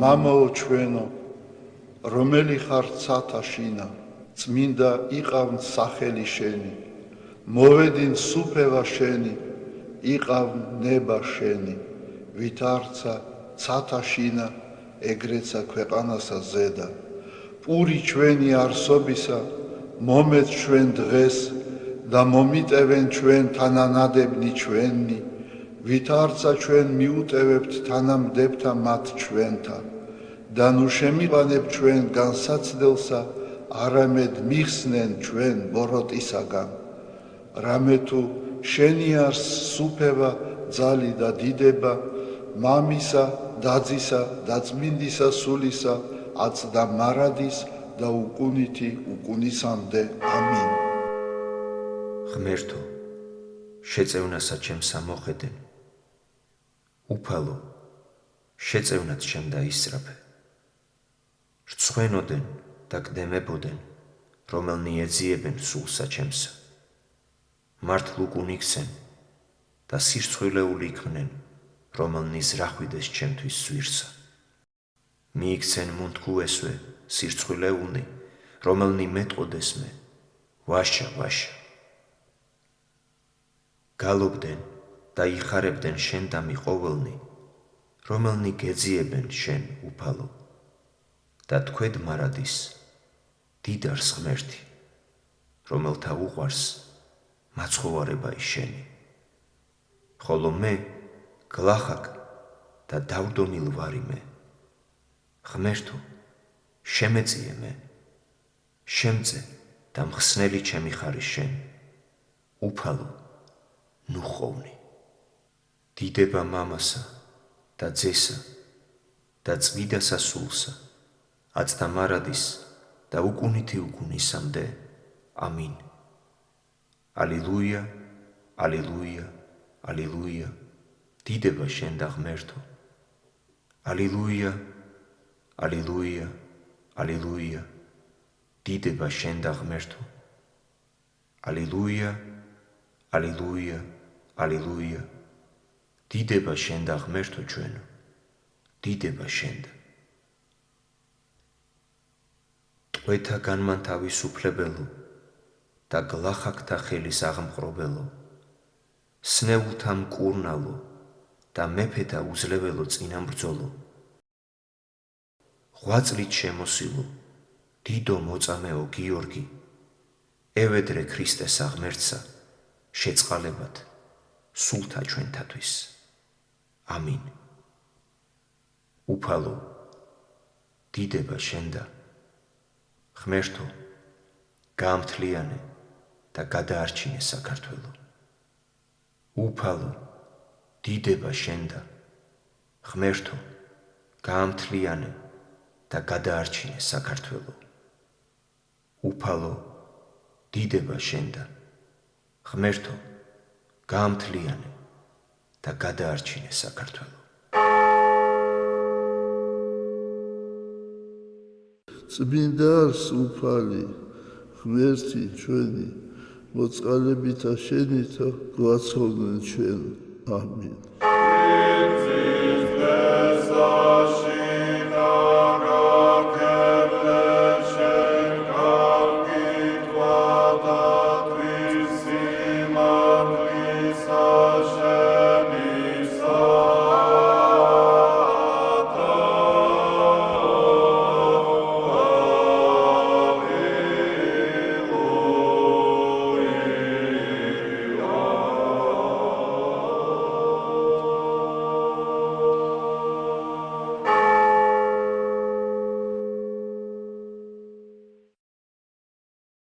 მამაო ჩვენო, რომელი ხარ ცათა შინა, წმინდა იყავნ სახელი შენი, მოვედინ სუფევა შენი, იყავნ ნება შენი, ვით არცა ცათა შინა, ეგრეცა ქვეყანასა ზედა. პური ჩვენი არსობისა, მომეც ჩვენ დღეს და მომიტევენ ჩვენ თანანადებნი ჩვენი, ვით არცა ჩვენ მიუტევებთ თანამდებთა მათ ჩვენთა, და ნუ შემიყვანებ ჩვენ განსაცდელსა, არამედ მიხსნენ ჩვენ ბოროტისაგან. რამე თუ შენი არს სუფევა, ძალი და დიდება, მამისა, დაძისა და წმინდისა სულისა, აწდა მარადის და უკუნითი უკუნისამდე. ამინ. ღმერთო, შეწევნასა ჩემს ამოხედენ, უფალო, შეწევნაც ჩემ დაისწრაფე. რცხვენოდენ და კდემებოდენ, რომელნი ეძიებენ სულსა ჩემსა. მართლ უკუნიქცენ და სირცხვილეული იქმნენ, რომელნი ზრახვიდეს ჩემთვის სვირსა. მიიქცენ მუნთქუ ესვე სირცხვილეულნი, რომელნი მეტყოდეს მე, ვაშა, ვაშა. გალობდნენ და იხარებდნენ შენ დამიყოველნი, რომელნი გეძიებენ შენ უფალო, და თქვედ მარადის, დიდარს ღმერთი, რომელთა უყვარს მაცხოვარებაი შენი. ხოლო მე გლახაკ და დავდომილ ვარი მე. ღმერთო, შემეწიე მე, შემწე და მხსნელი ჩემი ხარი შენ, უფალო, ნუ ხოვნი. დიდება მამასა და ძესა და წმიდასა სულსა, აწდა მარადის და უკუნითი უკუნისამდე. ამინ. ალილუია, ალილუია, ალილუია, დიდება შენ და ღმერთო. ალილუია, ალილუია, ალილუია, დიდება შენ და ღმერთო. ალილუია, ალილუია, ალილუია, დიდება შენ და ღმერთო ჩვენო, დიდება შენ და. ტყვეთა განმანთავისუფლებელო და გლახაკთა ხელის აღმყრობელო, სნეულთა მკურნალო და მეფეთა უძლეველო წინამბრძოლო, ღვაწლით შემოსილო, დიდო მოწამეო გიორგი, ევედრე ქრისტეს აღმერთსა, შეწყალებად სულთა ჩვენთათვის. ამინ. უფალო, დიდება შენ და. ღმერთო, გაამთლიანე და გადაარჩინე საქართველო. უფალო, დიდება შენ და. ღმერთო, გაამთლიანე და გადაარჩინე საქართველო. უფალო, დიდება შენ და. ღმერთო, გაამთლიანე და გადაარჩინე საქართველო. წმინდარს უფალი, ღმერთი ჩვენი, მოწყალებითა შენითა გვაცხოვდნენ ჩვენ. ამინ.